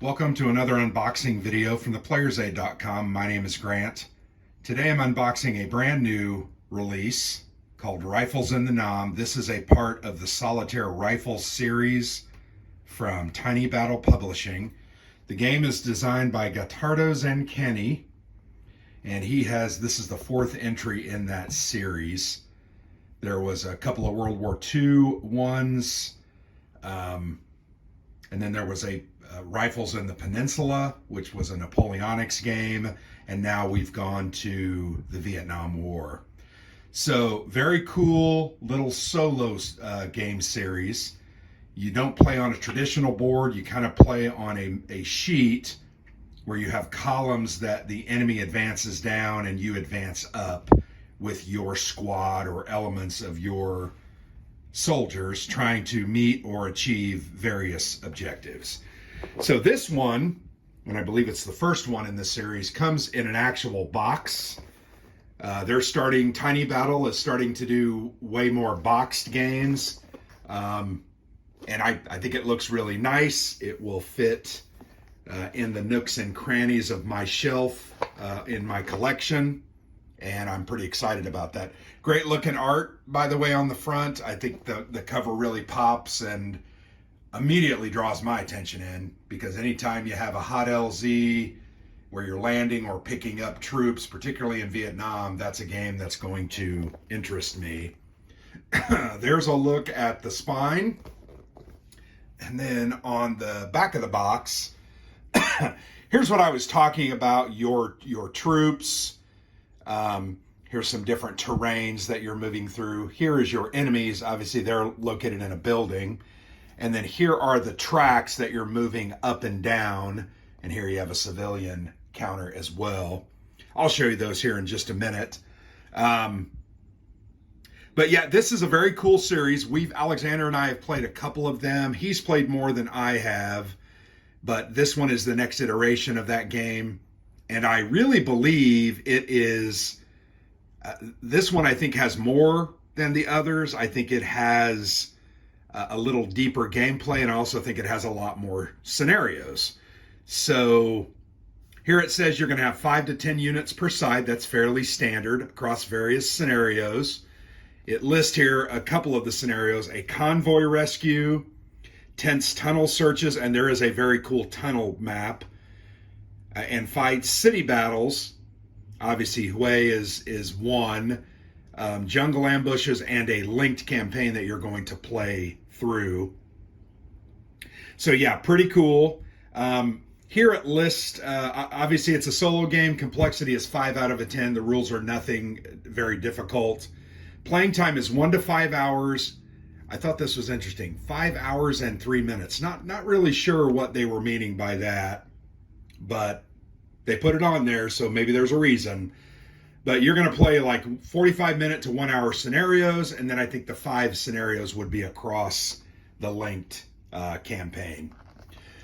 Welcome to another unboxing video from theplayersaid.com. My name is Grant. Today I'm unboxing a brand new release called Rifles in the Nam. This is a part of the Solitaire Rifle series from Tiny Battle Publishing. The game is designed by Gottardo Zancani, and this is the fourth entry in that series. There was a couple of World War II ones, and then there was a Rifles in the Peninsula, which was a Napoleonics game, and now we've gone to the Vietnam War. So very cool little solo game series. You don't play on a traditional board, you kind of play on a sheet where you have columns that the enemy advances down and you advance up with your squad or elements of your soldiers trying to meet or achieve various objectives. So this one, and I believe it's the first one in this series, comes in an actual box. Tiny Battle is starting to do way more boxed games. And I think it looks really nice. It will fit in the nooks and crannies of my shelf in my collection. And I'm pretty excited about that. Great looking art, by the way, on the front. I think the cover really pops and immediately draws my attention in, because anytime you have a hot LZ where you're landing or picking up troops, particularly in Vietnam, that's a game that's going to interest me. There's a look at the spine. And then on the back of the box, here's what I was talking about, your troops. Here's some different terrains that you're moving through. Here is your enemies. Obviously, they're located in a building. And then here are the tracks that you're moving up and down. And here you have a civilian counter as well. I'll show you those here in just a minute. But yeah, this is a very cool series. Alexander and I have played a couple of them. He's played more than I have, but this one is the next iteration of that game. And I really believe it is, this one I think has more than the others. I think it has a little deeper gameplay, and I also think it has a lot more scenarios. So here it says you're going to have 5 to 10 units per side. That's fairly standard across various scenarios. It lists here a couple of the scenarios: a convoy rescue, tense tunnel searches, and there is a very cool tunnel map, and 5 city battles. Obviously, Hue is one, jungle ambushes, and a linked campaign that you're going to play through. So yeah, pretty cool. Here it lists, obviously it's a solo game. Complexity is 5 out of 10. The rules are nothing very difficult. Playing time is 1 to 5 hours. I thought this was interesting. 5 hours and 3 minutes. Not really sure what they were meaning by that, but they put it on there, so maybe there's a reason. But you're going to play like 45-minute to 1 hour scenarios, and then I think the 5 scenarios would be across the linked campaign.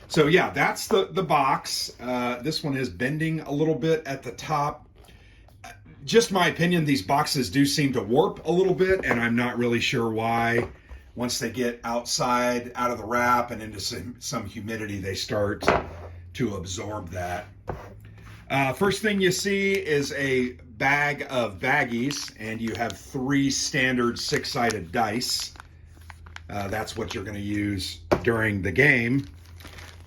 So yeah, that's the box. This one is bending a little bit at the top. Just my opinion, these boxes do seem to warp a little bit, and I'm not really sure why. Once they get outside, out of the wrap, and into some humidity, they start to absorb that. First thing you see is a bag of baggies, and you have 3 standard 6-sided dice. That's what you're going to use during the game.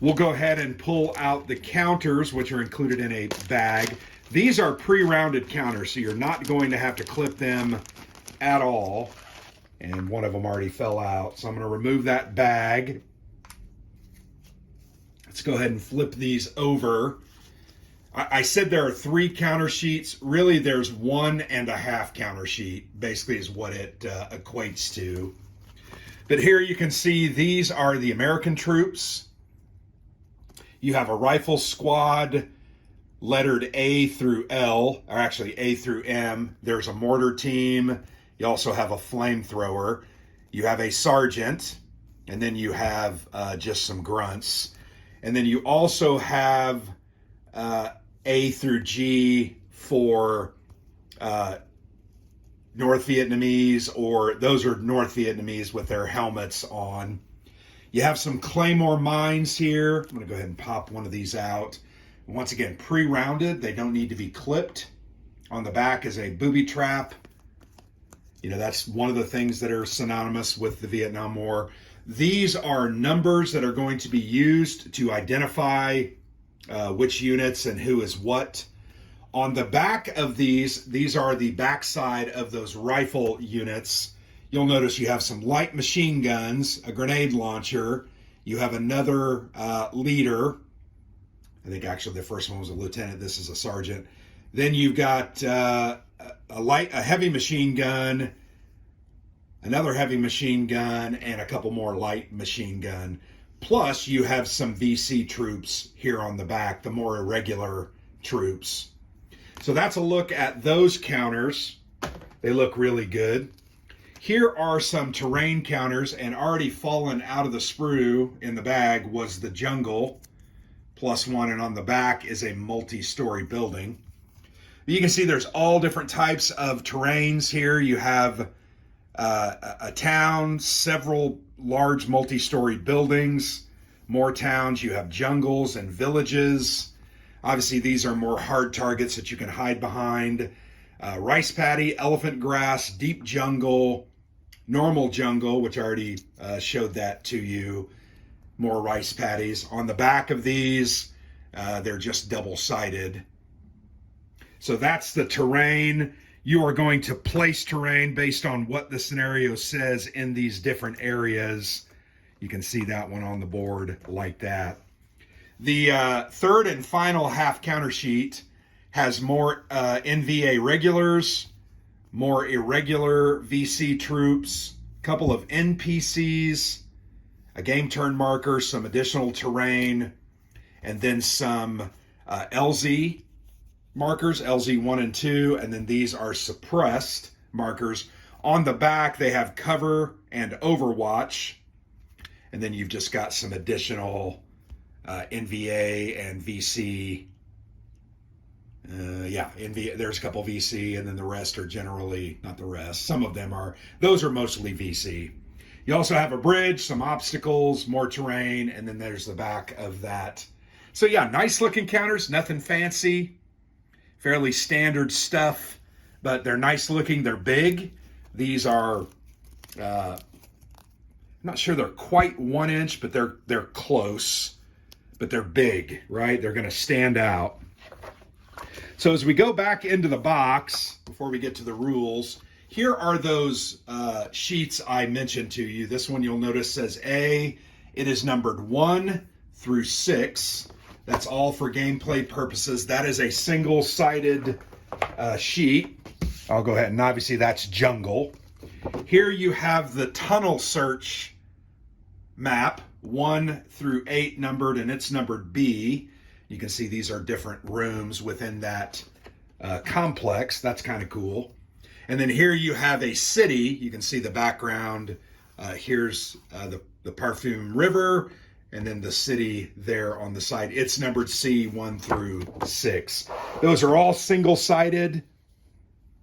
We'll go ahead and pull out the counters, which are included in a bag. These are pre-rounded counters, so you're not going to have to clip them at all. And one of them already fell out, so I'm going to remove that bag. Let's go ahead and flip these over. I said there are 3 counter sheets. Really, there's 1.5 counter sheet, basically is what it equates to. But here you can see these are the American troops. You have a rifle squad lettered A through L, or actually A through M. There's a mortar team. You also have a flamethrower. You have a sergeant, and then you have just some grunts. And then you also have A through G for North Vietnamese, or those are North Vietnamese with their helmets on. You have some Claymore mines here. I'm going to go ahead and pop one of these out. Once again, pre-rounded. They don't need to be clipped. On the back is a booby trap. You know, that's one of the things that are synonymous with the Vietnam War. These are numbers that are going to be used to identify which units and who is what. On the back of these are the backside of those rifle units. You'll notice you have some light machine guns, a grenade launcher. You have another leader. I think actually the first one was a lieutenant. This is a sergeant. Then you've got a heavy machine gun, another heavy machine gun, and a couple more light machine gun. Plus, you have some VC troops here on the back, the more irregular troops. So that's a look at those counters. They look really good. Here are some terrain counters, and already fallen out of the sprue in the bag was the jungle, +1, and on the back is a multi-story building. You can see there's all different types of terrains here. You have a town, several large multi-story buildings, more towns. You have jungles and villages. Obviously, these are more hard targets that you can hide behind. Rice paddy, elephant grass, deep jungle, normal jungle, which I already showed that to you. More rice paddies. On the back of these, they're just double-sided. So that's the terrain. You are going to place terrain based on what the scenario says in these different areas. You can see that one on the board like that. The third and final half counter sheet has more NVA regulars, more irregular VC troops, a couple of NPCs, a game turn marker, some additional terrain, and then some LZ markers, LZ 1 and 2, and then these are suppressed markers. On the back, they have cover and overwatch, and then you've just got some additional NVA and VC. There's a couple VC, and then the rest are generally, not the rest, some of them are, those are mostly VC. You also have a bridge, some obstacles, more terrain, and then there's the back of that. So yeah, nice looking counters, nothing fancy. Fairly standard stuff, but they're nice looking. They're big. These are, I'm not sure they're quite 1 inch, but they're close. But they're big, right? They're going to stand out. So as we go back into the box, before we get to the rules, here are those sheets I mentioned to you. This one you'll notice says A. It is numbered 1 through 6. That's all for gameplay purposes. That is a single-sided sheet. I'll go ahead, and obviously that's jungle. Here you have the tunnel search map, 1 through 8 numbered, and it's numbered B. You can see these are different rooms within that complex. That's kind of cool. And then here you have a city. You can see the background. Here's the Parfum River, and then the city there on the side. It's numbered C 1 through 6. Those are all single-sided,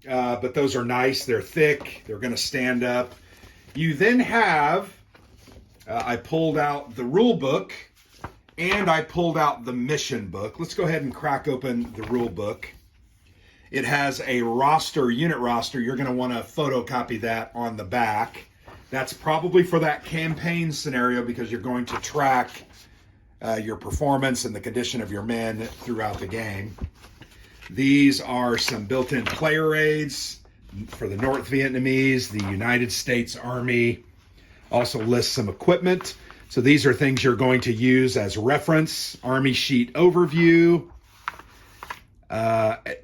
but those are nice. They're thick. They're going to stand up. You then have, I pulled out the rule book, and I pulled out the mission book. Let's go ahead and crack open the rule book. It has a roster, unit roster. You're going to want to photocopy that on the back. That's probably for that campaign scenario because you're going to track your performance and the condition of your men throughout the game. These are some built-in player aids for the North Vietnamese, the United States Army. Also lists some equipment. So these are things you're going to use as reference. Army sheet overview.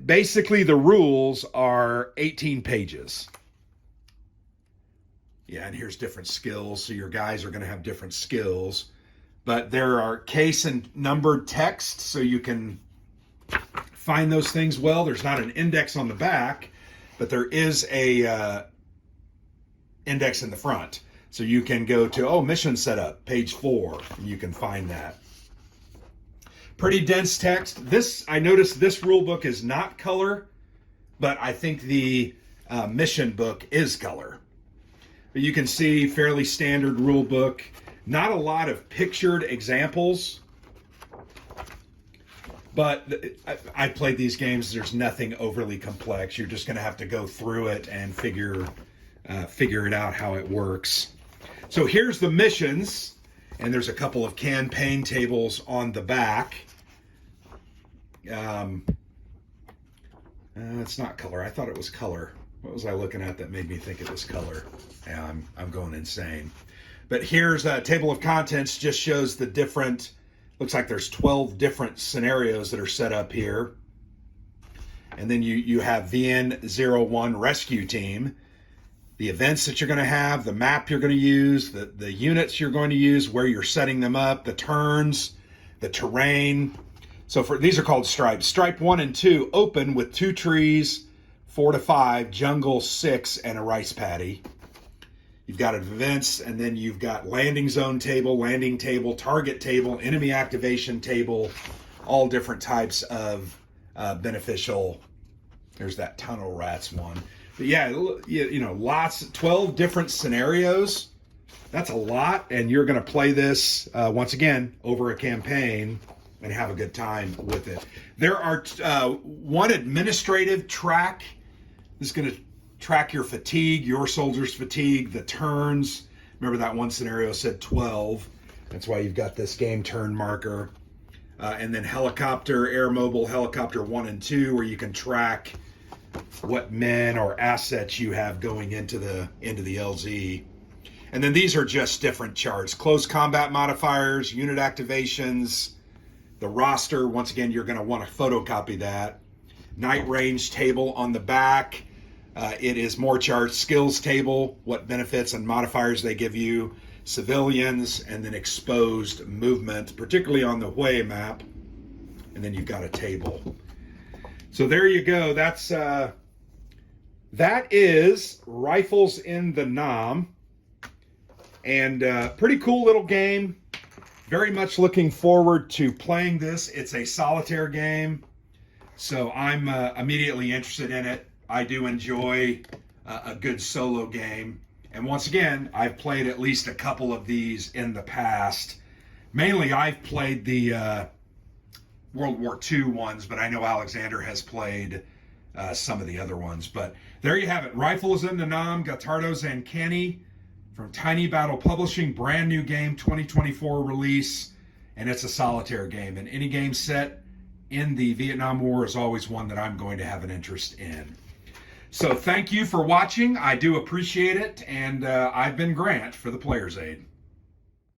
Basically, the rules are 18 pages. Yeah, and here's different skills. So your guys are going to have different skills. But there are case and numbered text, so you can find those things well. There's not an index on the back, but there is a index in the front. So you can go to, mission setup, page 4, and you can find that. Pretty dense text. I noticed this rule book is not color, but I think the mission book is color. But you can see fairly standard rule book. Not a lot of pictured examples, but I played these games. There's nothing overly complex. You're just going to have to go through it and figure it out how it works. So here's the missions, and there's a couple of campaign tables on the back. It's not color. I thought it was color. What was I looking at that made me think it was color? Yeah, I'm going insane. But here's a table of contents, just shows the different, looks like there's 12 different scenarios that are set up here. And then you have VN01 Rescue Team, the events that you're going to have, the map you're going to use, the units you're going to use, where you're setting them up, the turns, the terrain. So these are called stripes. Stripe 1 and 2 open with 2 trees, 4 to 5, jungle 6, and a rice paddy. You've got events, and then you've got landing zone table, landing table, target table, enemy activation table, all different types of beneficial. There's that tunnel rats one. But yeah, you know, 12 different scenarios. That's a lot, and you're going to play this, once again, over a campaign and have a good time with it. There are one administrative track. This is going to track your fatigue, your soldier's fatigue, the turns. Remember that one scenario said 12. That's why you've got this game turn marker. And then helicopter, air mobile, helicopter 1 and 2, where you can track what men or assets you have going into the LZ. And then these are just different charts. Close combat modifiers, unit activations, the roster. Once again, you're going to want to photocopy that. Night range table on the back. It is more charts, skills table, what benefits and modifiers they give you, civilians, and then exposed movement, particularly on the Hue map. And then you've got a table. So there you go. That is Rifles in the Nam. And pretty cool little game. Very much looking forward to playing this. It's a solitaire game, so I'm immediately interested in it. I do enjoy a good solo game. And once again, I've played at least a couple of these in the past. Mainly, I've played the World War II ones, but I know Alexander has played some of the other ones. But there you have it. Rifles in the Nam, Gatardos and Kenny from Tiny Battle Publishing. Brand new game, 2024 release. And it's a solitaire game. And any game set in the Vietnam War is always one that I'm going to have an interest in. So thank you for watching. I do appreciate it. And I've been Grant for the Player's Aid.